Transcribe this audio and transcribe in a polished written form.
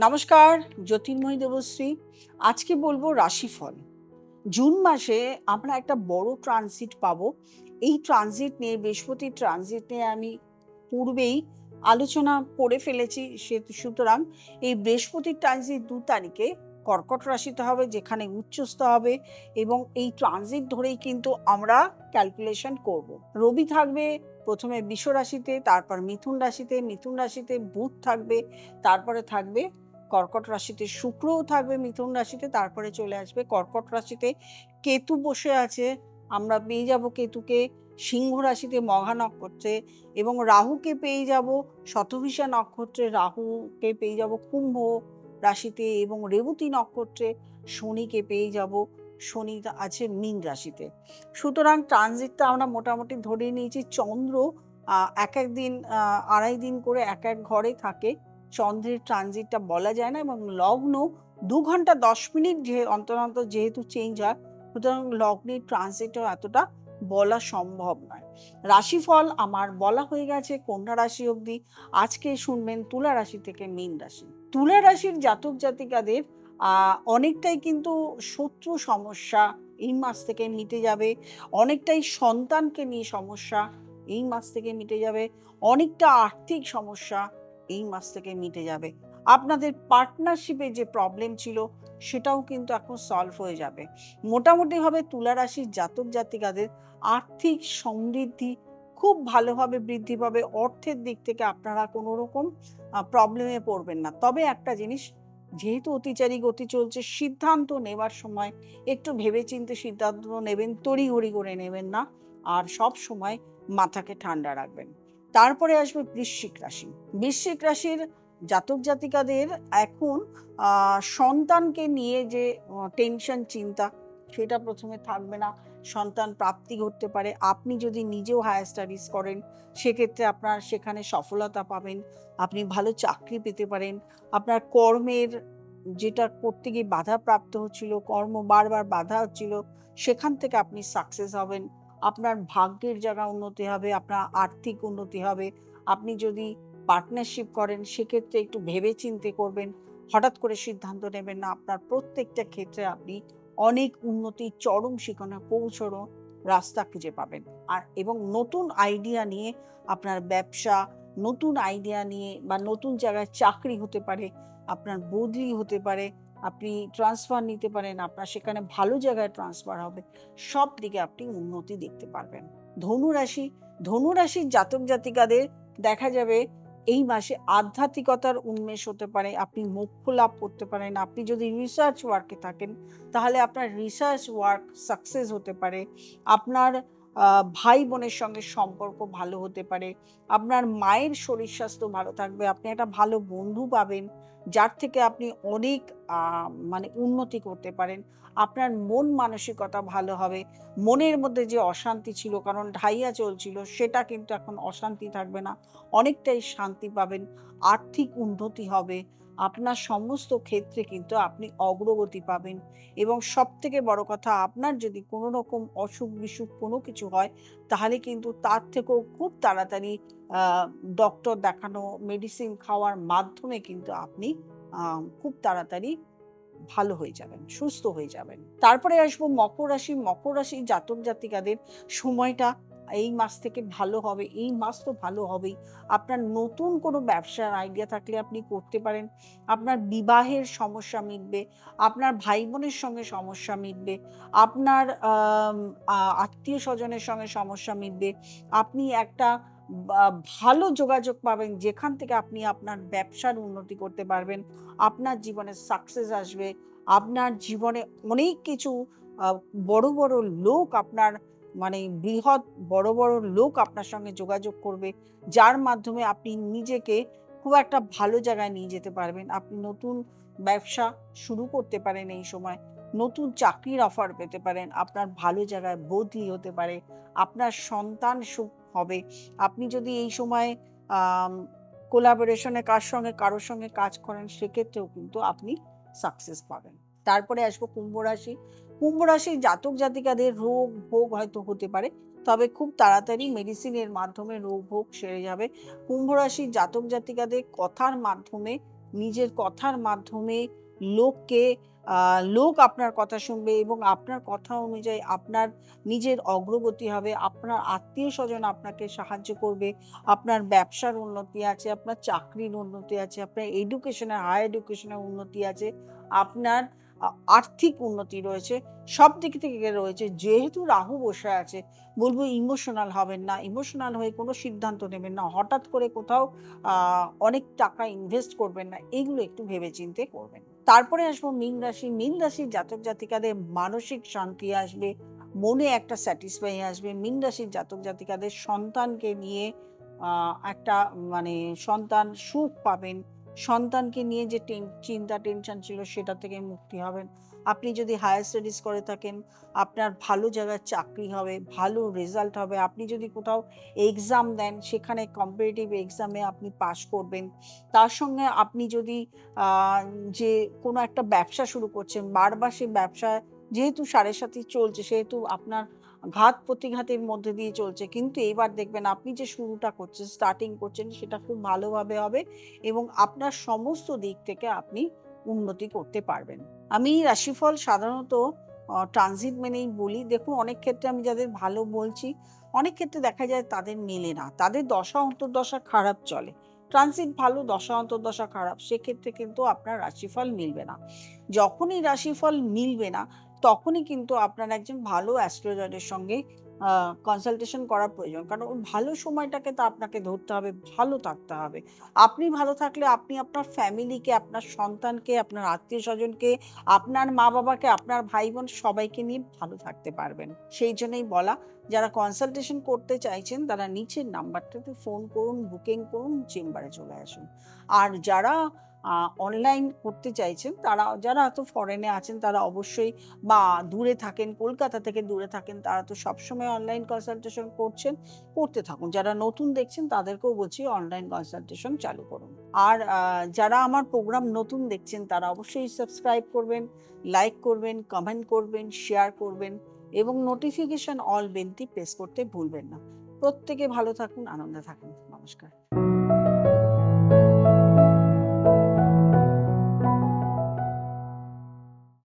নমস্কার, জ্যোতির্ময়ী দেবশ্রী। আজকে বলবো রাশিফল। জুন মাসে আমরা একটা বড় ট্রানজিট পাবো। এই ট্রানজিট নিয়ে, বৃহস্পতির ট্রানজিট নিয়ে আমি পূর্বেই আলোচনা করে ফেলেছি। সুতরাং এই বৃহস্পতির ট্রানজিট ২ তারিখে কর্কট রাশিতে হবে, যেখানে উচ্চস্থ হবে এবং এই ট্রানজিট ধরেই কিন্তু আমরা ক্যালকুলেশন করব। রবি থাকবে প্রথমে বৃষ রাশিতে, তারপর মিথুন রাশিতে, মিথুন রাশিতে বুধ থাকবে, তারপরে থাকবে কর্কট রাশিতে শুক্রও থাকবে, মিথুন রাশিতে, তারপরে চলে আসবে কর্কট রাশিতে কেতু বসে আছে। আমরা পেয়ে যাব কেতুকে সিংহ রাশিতে মঘা নক্ষত্রে, এবং রাহুকে পেয়ে যাব শতভিষা নক্ষত্রে, রাহুকে পেয়ে যাব কুম্ভ রাশিতে, এবং রেবতী নক্ষত্রে শনিকে পেয়ে যাব, শনি আছে মীন রাশিতে। সুতরাং ট্রানজিটটা আমরা মোটামুটি ধরে নিয়েছি। চন্দ্র এক এক দিন ২.৫ দিন করে এক এক ঘরে থাকে। চন্দ্রের ট্রানজিটটা বলা যায় না, এবং লগ্ন ২ ঘন্টা ১০ মিনিট অন্তর অন্তর যেহেতু চেঞ্জ হয়, সুতরাং লগ্নের ট্রানজিটও এতটা বলা সম্ভব নয়। রাশিফল আমার বলা হয়ে গেছে কন্যা রাশি অবধি। আজকে শুনবেন তুলা রাশি থেকে মীন রাশি। তুলা রাশির জাতক জাতিকাদের অনেকটাই কিন্তু শত্রু সমস্যা এই মাস থেকে মিটে যাবে। অনেকটাই সন্তানকে নিয়ে সমস্যা এই মাস থেকে মিটে যাবে। অনেকটা আর্থিক সমস্যা এই মাস থেকে মিটে যাবে। আপনাদের পার্টনারশিপে যে প্রবলেম ছিল সেটাও কিন্তু এখন সলভ হয়ে যাবে। মোটামুটিভাবে তুলা রাশির জাতক জাতিকাদের আর্থিক সমৃদ্ধি খুব ভালোভাবে বৃদ্ধি পাবে। অর্থের দিক থেকে আপনারা কোনো রকম প্রবলেমে পড়বেন না। তবে একটা জিনিস, যেহেতু অতিচারী গতি চলছে, সিদ্ধান্ত নেওয়ার সময় একটু ভেবেচিন্তে সিদ্ধান্ত নেবেন, তড়িঘড়ি করে নেবেন না, আর সব সময় মাথাকে ঠান্ডা রাখবেন। তারপরে আসবে বৃশ্চিক রাশি। বৃশ্চিক রাশির জাতক জাতিকাদের এখন সন্তানকে নিয়ে যে টেনশন চিন্তা, সেটা প্রথমে থাকবে না। সন্তান প্রাপ্তি ঘটতে পারে। আপনি যদি নিজেও হায়ার স্টাডিজ করেন, সেক্ষেত্রে আপনার সেখানে সফলতা পাবেন। আপনি ভালো চাকরি পেতে পারেন। আপনার কর্মের যেটা করতে গিয়ে বাধাপ্রাপ্ত হচ্ছিল, কর্ম বারবার বাধা হচ্ছিল, সেখান থেকে আপনি সাকসেস হবেন। আপনার ভাগ্যের জায়গা উন্নতি হবে, আপনার আর্থিক উন্নতি হবে। আপনি যদি পার্টনারশিপ করেন, সেক্ষেত্রে একটু ভেবে চিন্তে করবেন। হঠাৎ করে সিদ্ধান্ত নেবেন না। আপনার প্রত্যেকটা ক্ষেত্রে আপনি অনেক উন্নতির চরম শিখরে পৌঁছানোর রাস্তা খুঁজে পাবেন। এবং নতুন আইডিয়া নিয়ে আপনার ব্যবসা, নতুন আইডিয়া নিয়ে বা নতুন জায়গায় চাকরি হতে পারে, আপনার বদলি হতে পারে, আপনি ট্রান্সফার নিতে পারেন, আপনার সেখানে ভালো জায়গায় ট্রান্সফার হবে। সব দিকে আপনি উন্নতি দেখতে পারবেন। ধনুরাশি। ধনুরাশির জাতক জাতিকাদের দেখা যাবে এই মাসে আধ্যাত্মিকতার উন্মেষ হতে পারে। আপনি মোক্ষ লাভ করতে পারেন। আপনি যদি রিসার্চ ওয়ার্কে থাকেন, তাহলে আপনার রিসার্চ ওয়ার্ক সাকসেস হতে পারে। আপনার ভাই বোনের সঙ্গে সম্পর্ক ভালো হতে পারে। আপনার মায়ের শরীর স্বাস্থ্য ভালো থাকবে। আপনি একটা ভালো বন্ধু পাবেন, যার থেকে আপনি অনেক মানে উন্নতি করতে পারেন। আপনার মন মানসিকতা ভালো হবে। মনের মধ্যে যে অশান্তি ছিল, কারণ ঢাইয়া চলছিল, সেটা কিন্তু এখন অশান্তি থাকবে না। অনেকটাই শান্তি পাবেন। আর্থিক উন্নতি হবে। আপনার সমস্ত ক্ষেত্রে কিন্তু আপনি অগ্রগতি পাবেন। এবং সবথেকে বড় কথা, আপনার যদি কোনো রকম অসুখ বিসুখ কোনো কিছু হয়, তাহলে কিন্তু তার থেকেও খুব তাড়াতাড়ি ডক্টর দেখানো, মেডিসিন খাওয়ার মাধ্যমে কিন্তু আপনি খুব তাড়াতাড়ি ভালো হয়ে যাবেন, সুস্থ হয়ে যাবেন। তারপরে আসবো মকর রাশি। মকর রাশির জাতক জাতিকাদের সময়টা এই মাস থেকে ভালো হবে। এই মাস তো ভালো হবেই। আপনার নতুন কোনো ব্যবসার আইডিয়া থাকলে আপনি করতে পারেন। আপনার বিবাহের সমস্যা মিটবে। আপনার ভাই বোনের সঙ্গে সমস্যা মিটবে। আপনার আত্মীয় স্বজনের সঙ্গে সমস্যা মিটবে। আপনি একটা বা ভালো যোগাযোগ পাবেন, যেখান থেকে আপনি আপনার ব্যবসার উন্নতি করতে পারবেন। আপনার জীবনে সাকসেস আসবে। আপনার জীবনে অনেক কিছু বড় বড় লোক আপনার, মানে বৃহৎ বড় বড় লোক আপনার সঙ্গে যোগাযোগ করবে, যার মাধ্যমে আপনি নিজেকে খুব একটা ভালো জায়গায় নিয়ে যেতে পারবেন। আপনি নতুন ব্যবসা শুরু করতে পারেন এই সময়। নতুন চাকরির অফার পেতে পারেন। আপনার ভালো জায়গায় বদলি হতে পারে। আপনার সন্তান সুখ হবে। আপনি যদি এই সময় কোলাবোরেশনে কারোর সঙ্গে কাজ করেন, সেক্ষেত্রেও কিন্তু আপনি সাকসেস পাবেন। তারপরে আসবো কুম্ভ রাশি। কুম্ভ রাশির জাতক জাতিকাদের রোগ ভোগ হয়তো হতে পারে, তবে খুব তাড়াতাড়ি মেডিসিনের মাধ্যমে রোগ ভোগ সেরে যাবে। কুম্ভ রাশির জাতক জাতিকাদের কথার মাধ্যমে নিজের কথার মাধ্যমে লোককে লোক আপনার কথা শুনবে এবং আপনার কথা অনুযায়ী আপনার নিজের অগ্রগতি হবে, আপনার আত্মীয়-স্বজন আপনাকে সাহায্য করবে, আপনার ব্যবসার উন্নতি আছে, আপনার চাকরির উন্নতি আছে, আপনার হায়ার এডুকেশনের উন্নতি আছে, আপনার আর্থিক উন্নতি রয়েছে, সব দিক থেকে রয়েছে। যেহেতু রাহু বসে আছে, বলবো ইমোশনাল হবেন না, ইমোশনাল হয়ে কোনো সিদ্ধান্ত নেবেন না, হঠাৎ করে কোথাও অনেক টাকা ইনভেস্ট করবেন না, এগুলো একটু ভেবেচিন্তে করবেন। তারপরে আসবো মীন রাশি। মীন রাশির জাতক জাতিকাদের মানসিক শান্তি আসবে, মনে একটা স্যাটিসফাই আসবে। মীন রাশির জাতক জাতিকাদের সন্তানকে নিয়ে একটা মানে সন্তান সুখ পাবেন, সন্তানকে নিয়ে যে চিন্তা টেনশন ছিল সেটা থেকে মুক্তি হবেন। আপনি যদি হায়ার স্টাডিজ করে থাকেন, আপনার ভালো জায়গায় চাকরি হবে, ভালো রেজাল্ট হবে। আপনি যদি কোথাও এক্সাম দেন, সেখানে কম্পিটিটিভ এক্সামে আপনি পাশ করবেন। তার সঙ্গে আপনি যদি যে কোনো একটা ব্যবসা শুরু করছেন, বারবার সেই ব্যবসায় যেহেতু সাড়ে সাথী চলছে, সেহেতু আপনার ঘাত প্রতিঘাতের মধ্যে দিয়ে চলছে, কিন্তু এবার দেখবেন আপনি যে শুরুটা করছেন, স্টার্টিং করছেন, সেটা খুব ভালোভাবে হবে এবং আপনার সমস্ত দিক থেকে আপনি উন্নতি করতে পারবেন। আমি রাশিফল সাধারণত ট্রানজিট মেনেই বলি। দেখুন, অনেক ক্ষেত্রে আমি যাদের ভালো বলছি, অনেক ক্ষেত্রে দেখা যায় তাদের মেলে না, তাদের দশা অন্তর্দশা খারাপ চলে। ট্রানজিট ভালো, দশা অন্তর্দশা খারাপ, সেক্ষেত্রে কিন্তু আপনার রাশিফল মিলবে না। যখনই রাশিফল মিলবে না, তখনই কিন্তু আপনার একজন ভালো অ্যাস্ট্রোলজারের সঙ্গে কনসালটেশন করা প্রয়োজন। কারণ ওই ভালো সময়টাকে তো আপনাকে ধরতে হবে, ভালো থাকতে হবে। আপনি ভালো থাকলে আপনি আপনার ফ্যামিলিকে, আপনার সন্তানকে, আপনার আত্মীয়-স্বজনকে, আপনার মা-বাবাকে, আপনার ভাই-বোন সবাইকে নিয়ে ভালো থাকতে পারবেন। সেই জন্যই বলা, যারা কনসালটেশন করতে চাইছেন তারা নিচের নাম্বারটাতে ফোন করুন, বুকিং করুন, চেম্বারে চলে আসুন। আর যারা অনলাইন করতে চাইছেন, তারা যারা হয়তো ফরেনে আছেন তারা অবশ্যই, বা দূরে থাকেন, কলকাতা থেকে দূরে থাকেন, তারা তো সবসময় অনলাইন কনসালটেশন করছেন, করতে থাকুন। যারা নতুন দেখছেন তাদেরকেও বলছি অনলাইন কনসালটেশন চালু করুন। আর যারা আমার প্রোগ্রাম নতুন দেখছেন তারা অবশ্যই সাবস্ক্রাইব করবেন, লাইক করবেন, কমেন্ট করবেন, শেয়ার করবেন এবং নোটিফিকেশন অল বেলটি প্রেস করতে ভুলবেন না। প্রত্যেকে ভালো থাকুন, আনন্দে থাকুন। নমস্কার।